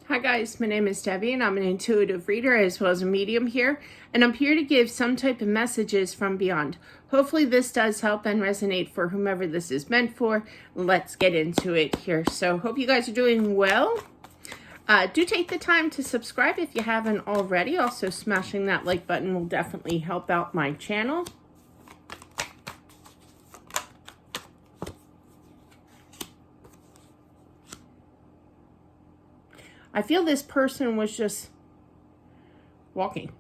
Hi guys, my name is Debbie and I'm an intuitive reader as well as a medium here, and I'm here to give some type of messages from beyond. Hopefully this does help and resonate for whomever this is meant for. Let's get into it here. So hope you guys are doing well. Do take the time to subscribe if you haven't already. Also smashing that like button will definitely help out my channel. I feel this person was just walking.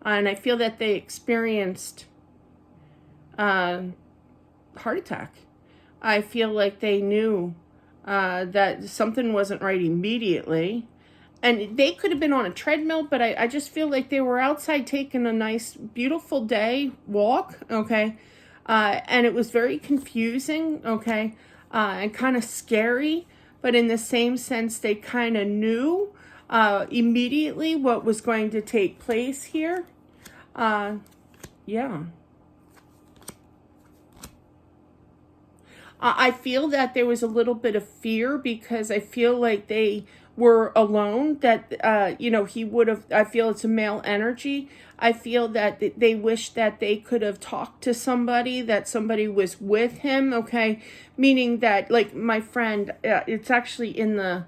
And I feel that they experienced heart attack. I feel like they knew that something wasn't right immediately. And they could have been on a treadmill, but I just feel like they were outside taking a nice, beautiful day walk, okay? And it was very confusing, okay? And kind of scary. But in the same sense, they kind of knew immediately what was going to take place here. Yeah. I feel that there was a little bit of fear because I feel like they were alone, that, he would have, I feel it's a male energy. I feel that they wish that they could have talked to somebody, that somebody was with him, okay? Meaning that, like, my friend, it's actually in the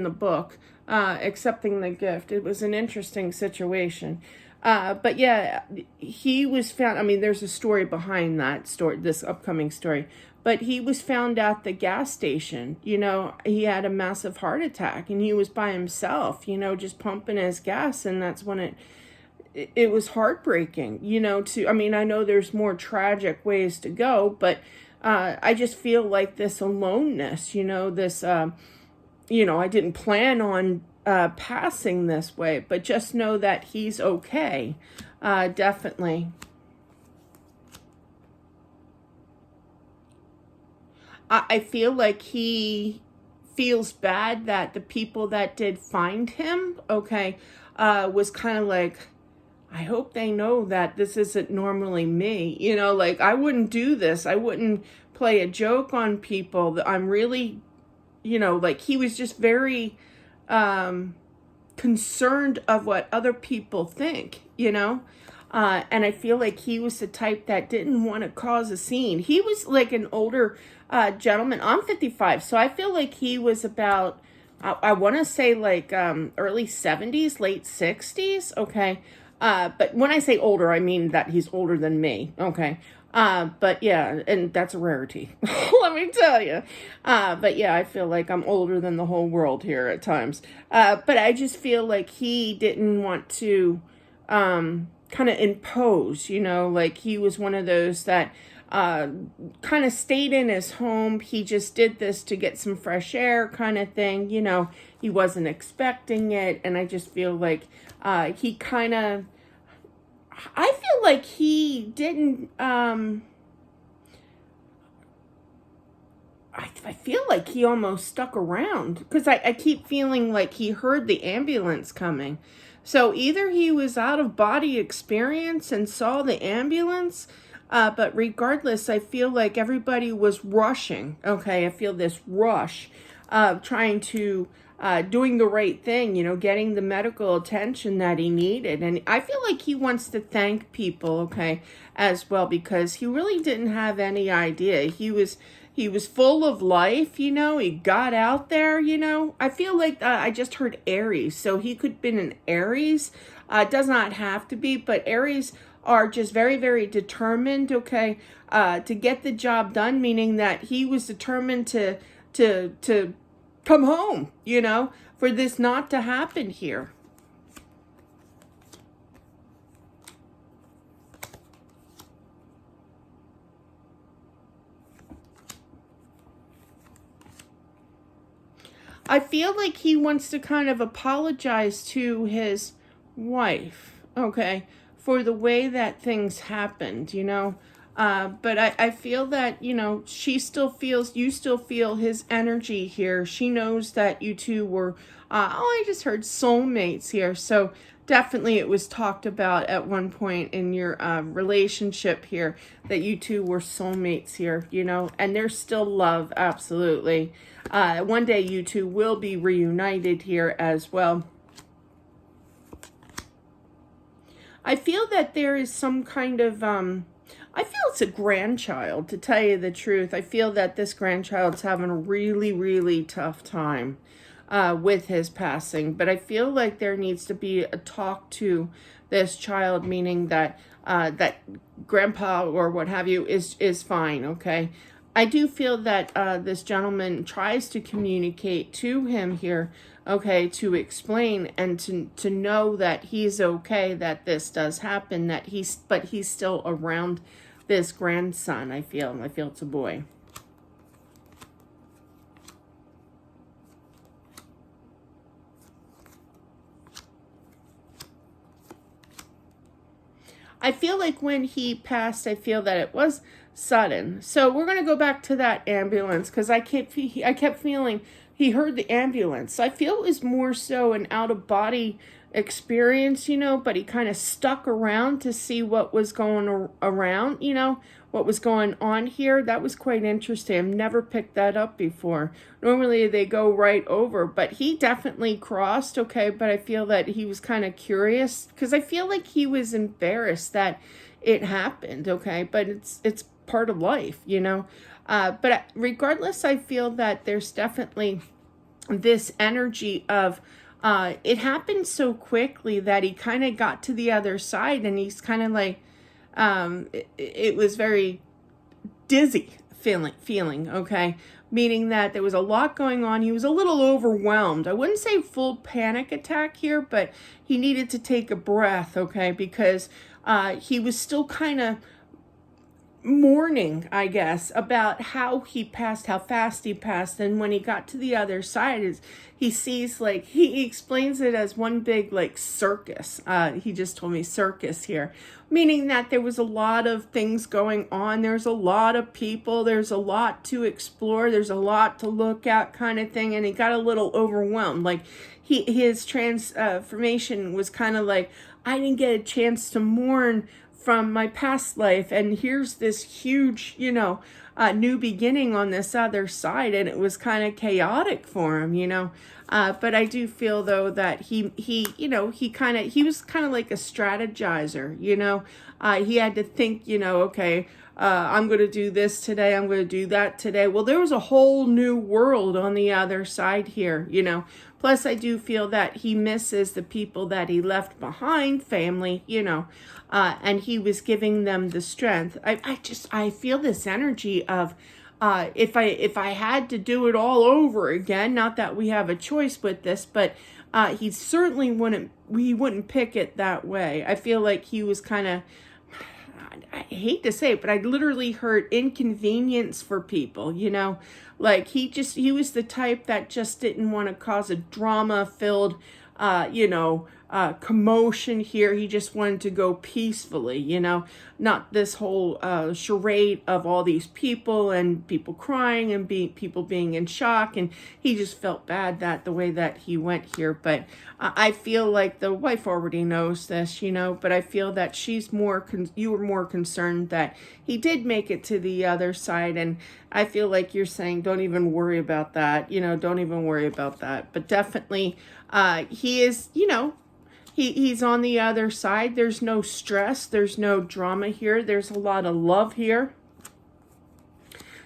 book, Accepting the Gift. It was an interesting situation. But yeah, he was found, I mean, there's a story behind that story, this upcoming story, but he was found at the gas station. He had a massive heart attack and he was by himself, just pumping his gas. And that's when it was heartbreaking, I know there's more tragic ways to go, but I just feel like this aloneness, this, I didn't plan on passing this way, but just know that he's okay. Definitely. I feel like he feels bad that the people that did find him, okay, was kind of like, I hope they know that this isn't normally me. Like, I wouldn't do this. I wouldn't play a joke on people. I'm really, like, he was just very concerned of what other people think, and I feel like he was the type that didn't want to cause a scene. He was like an older gentleman. I'm 55, so I feel like he was about, I want to say like early 70s, late 60s, okay? But when I say older, I mean that he's older than me, okay? But yeah, and that's a rarity, let me tell you. But yeah, I feel like I'm older than the whole world here at times. But I just feel like he didn't want to kind of impose, like he was one of those that kind of stayed in his home. He just did this to get some fresh air kind of thing, he wasn't expecting it. And I just feel like he kind of, I feel like he didn't, I feel like he almost stuck around because I keep feeling like he heard the ambulance coming. So either he was out of body experience and saw the ambulance, but regardless, I feel like everybody was rushing. Okay, I feel this rush of trying to, doing the right thing, getting the medical attention that he needed. And I feel like he wants to thank people, okay, as well, because he really didn't have any idea. He was full of life, he got out there, I feel like I just heard Aries, so he could have been an Aries. It does not have to be, but Aries are just very, very determined, okay, to get the job done, meaning that he was determined to come home, for this not to happen here. I feel like he wants to kind of apologize to his wife, okay, for the way that things happened, but I feel that, she still feels, you still feel his energy here. She knows that you two were, I just heard soulmates here. So definitely it was talked about at one point in your relationship here that you two were soulmates here, you know, and there's still love, absolutely. One day you two will be reunited here as well. I feel that there is some kind of, I feel it's a grandchild, to tell you the truth. I feel that this grandchild's having a really, really tough time with his passing. But I feel like there needs to be a talk to this child, meaning that that grandpa or what have you is fine, okay? I do feel that this gentleman tries to communicate to him here, okay, to explain and to know that he's okay, that this does happen, that but he's still around this grandson. I feel it's a boy. I feel like when he passed, I feel that it was sudden. So we're going to go back to that ambulance because I kept feeling he heard the ambulance. I feel it was more so an out-of-body experience, you know, but he kind of stuck around to see what was going around, you know, what was going on here. That was quite interesting. I've never picked that up before. Normally they go right over, but he definitely crossed, okay, but I feel that he was kind of curious because I feel like he was embarrassed that it happened, okay, but it's part of life, you know. But regardless, I feel that there's definitely this energy of it happened so quickly that he kind of got to the other side and he's kind of like, it was very dizzy feeling, okay? Meaning that there was a lot going on. He was a little overwhelmed. I wouldn't say full panic attack here, but he needed to take a breath, okay? Because he was still kind of mourning, I guess, about how he passed, how fast he passed. And when he got to the other side, he sees, like, he explains it as one big, like, circus. He just told me circus here, meaning that there was a lot of things going on. There's a lot of people. There's a lot to explore. There's a lot to look at, kind of thing. And he got a little overwhelmed. Like, his transformation was kind of like, I didn't get a chance to mourn from my past life, and here's this huge, you know, new beginning on this other side, and it was kind of chaotic for him, you know. But I do feel though that he you know, he was kind of like a strategizer, you know. He had to think, you know, okay, I'm going to do this today, I'm going to do that today. Well, there was a whole new world on the other side here, you know. Plus, I do feel that he misses the people that he left behind, family, you know, and he was giving them the strength. I feel this energy of, if I had to do it all over again, not that we have a choice with this, but he certainly wouldn't pick it that way. I feel like he was kind of, I hate to say it, but I literally heard inconvenience for people, you know, like he was the type that just didn't want to cause a drama filled, you know, commotion here. He just wanted to go peacefully, you know, not this whole charade of all these people and people crying and people being in shock. And he just felt bad that the way that he went here. But I feel like the wife already knows this, you know, but I feel that she's you were more concerned that he did make it to the other side. And I feel like you're saying, don't even worry about that, you know, don't even worry about that. But definitely he is, you know, he's on the other side. There's no stress. There's no drama here. There's a lot of love here.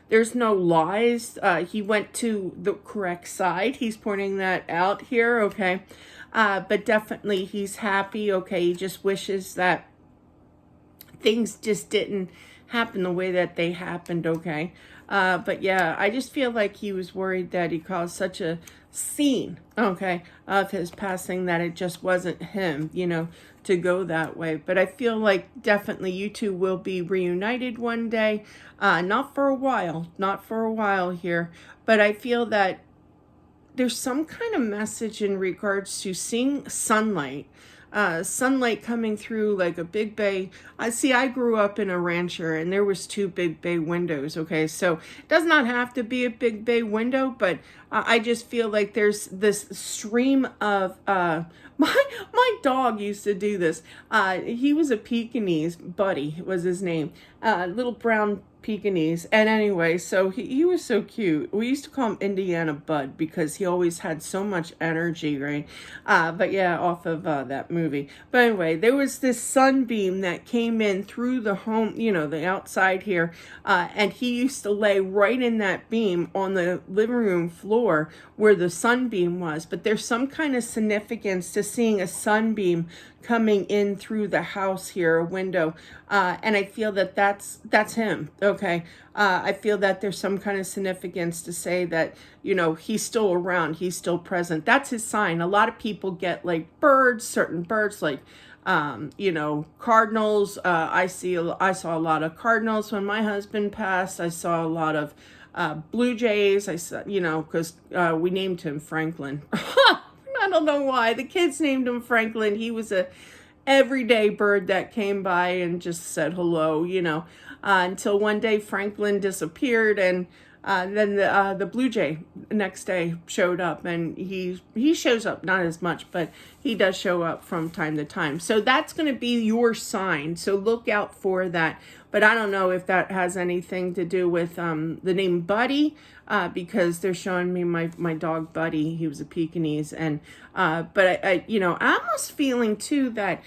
There's no lies. He went to the correct side. He's pointing that out here, okay? But definitely he's happy, okay? He just wishes that things just didn't happen the way that they happened, okay? But yeah, I just feel like he was worried that he caused such a scene, okay, of his passing that it just wasn't him, you know, to go that way. But I feel like definitely you two will be reunited one day. Not for a while here, but I feel that there's some kind of message in regards to seeing sunlight. Sunlight coming through like a big bay. I grew up in a rancher and there was 2 big bay windows, okay? So it does not have to be a big bay window, but I just feel like there's this stream of my dog used to do this. He was a Pekingese. Buddy was his name. Little brown Pekingese. And anyway, so he was so cute. We used to call him Indiana Bud because he always had so much energy, right? But yeah, off of that movie. But anyway, there was this sunbeam that came in through the home, the outside here, and he used to lay right in that beam on the living room floor where the sunbeam was. But there's some kind of significance to seeing a sunbeam coming in through the house here, a window, and I feel that that's him. Okay, I feel that there's some kind of significance to say that he's still around, he's still present. That's his sign. A lot of people get like birds, certain birds, like cardinals. I saw a lot of cardinals when my husband passed. I saw a lot of blue jays. I saw, because we named him Franklin. I don't know why. The kids named him Franklin. He was a everyday bird that came by and just said hello, until one day Franklin disappeared, and then the blue jay next day showed up, and he shows up, not as much, but he does show up from time to time. So that's going to be your sign. So look out for that. But I don't know if that has anything to do with the name Buddy, because they're showing me my dog Buddy. He was a Pekingese, and but I'm almost feeling too that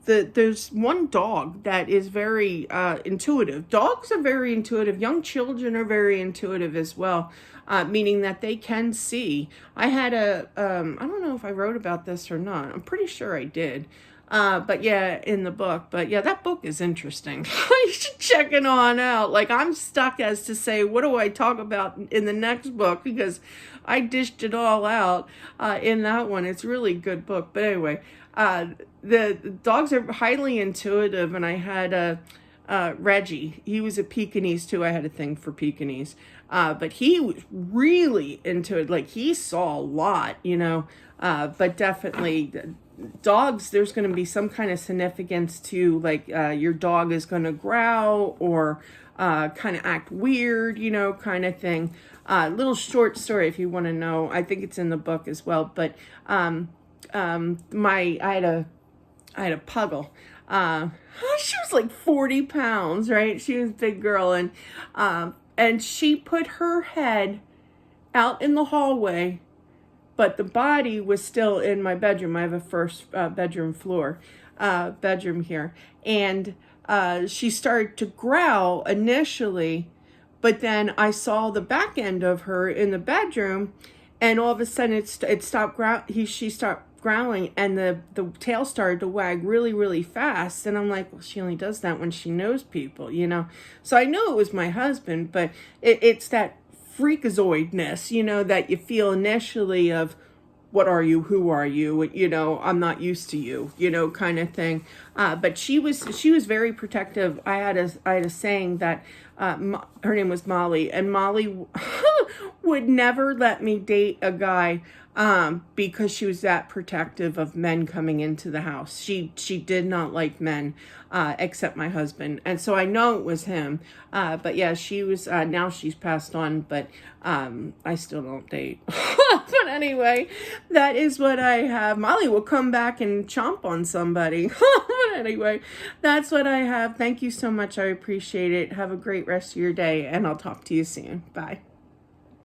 there's one dog that is very intuitive. Dogs are very intuitive. Young children are very intuitive as well. Meaning that they can see. I had I don't know if I wrote about this or not. I'm pretty sure I did. But yeah, in the book. But yeah, that book is interesting. You should check it on out. Like, I'm stuck as to say, what do I talk about in the next book? Because I dished it all out in that one. It's a really good book. But anyway, the dogs are highly intuitive, and I had Reggie. He was a Pekingese too. I had a thing for Pekingese. But he was really into it. Like, he saw a lot, but definitely dogs, there's going to be some kind of significance to, like, your dog is going to growl or kind of act weird, kind of thing. Little short story if you want to know. I think it's in the book as well. But I had a puggle. She was like 40 pounds, right? She was a big girl, and she put her head out in the hallway, but the body was still in my bedroom. I have a first bedroom here. And she started to growl initially, but then I saw the back end of her in the bedroom, and all of a sudden it stopped growling. She stopped growling, and the tail started to wag really, really fast. And I'm like, well, she only does that when she knows people, So I know it was my husband, but it's that freakazoidness, that you feel initially of, what are you? Who are you? I'm not used to you, kind of thing. But she was very protective. I had a saying that her name was Molly, and Molly would never let me date a guy because she was that protective of men coming into the house. She did not like men except my husband, and so I know it was him. But yeah, she was. Now she's passed on, but I still don't date. But anyway, that is what I have. Molly will come back and chomp on somebody. But anyway, that's what I have. Thank you so much. I appreciate it. Have a great rest of your day, and I'll talk to you soon. Bye.